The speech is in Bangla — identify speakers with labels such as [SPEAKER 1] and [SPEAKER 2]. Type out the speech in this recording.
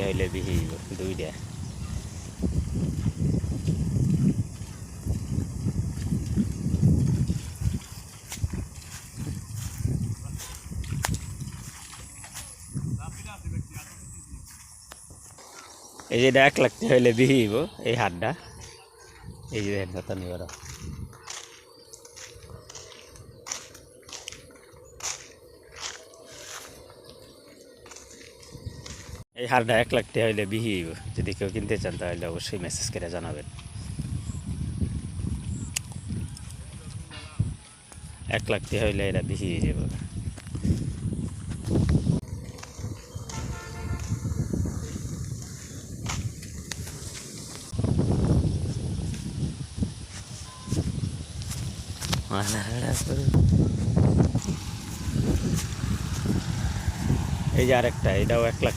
[SPEAKER 1] হইলে বিহি দুইটা এই যে 1 লাখ হইলে বিহিব এই হাটটা এই যে নতুন এবার এই হারটা 1 লাখ হইলে বিহিব যদি কেউ কিনতে চান তাহলে অবশ্যই মেসেজ করে জানাবেন 1 লাখ হইলে এরা বিহি যাব এই যে আরেকটা এটাও 1 লাখ